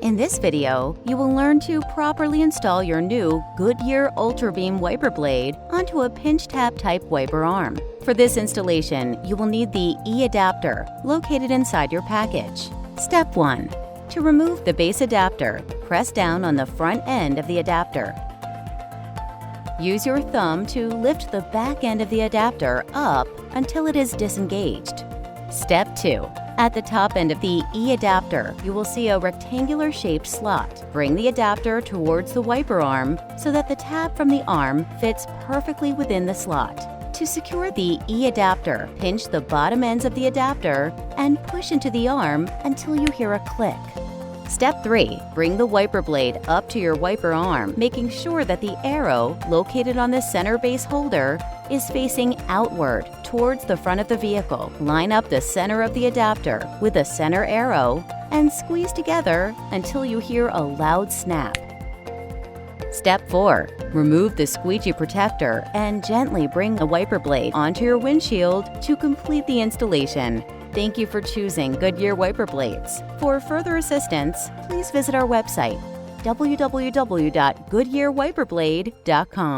In this video, you will learn to properly install your new Goodyear Ultra Beam wiper blade onto a pinch tab type wiper arm. For this installation, you will need the E-adapter located inside your package. Step 1. To remove the base adapter, press down on the front end of the adapter. Use your thumb to lift the back end of the adapter up until it is disengaged. Step 2. At the top end of the E-adapter, you will see a rectangular-shaped slot. Bring the adapter towards the wiper arm so that the tab from the arm fits perfectly within the slot. To secure the E-adapter, pinch the bottom ends of the adapter and push into the arm until you hear a click. Step 3. Bring the wiper blade up to your wiper arm, making sure that the arrow located on the center base holder is facing outward towards the front of the vehicle. Line up the center of the adapter with the center arrow and squeeze together until you hear a loud snap. Step 4. Remove the squeegee protector and gently bring the wiper blade onto your windshield to complete the installation. Thank you for choosing Goodyear wiper blades. For further assistance, please visit our website, www.goodyearwiperblade.com.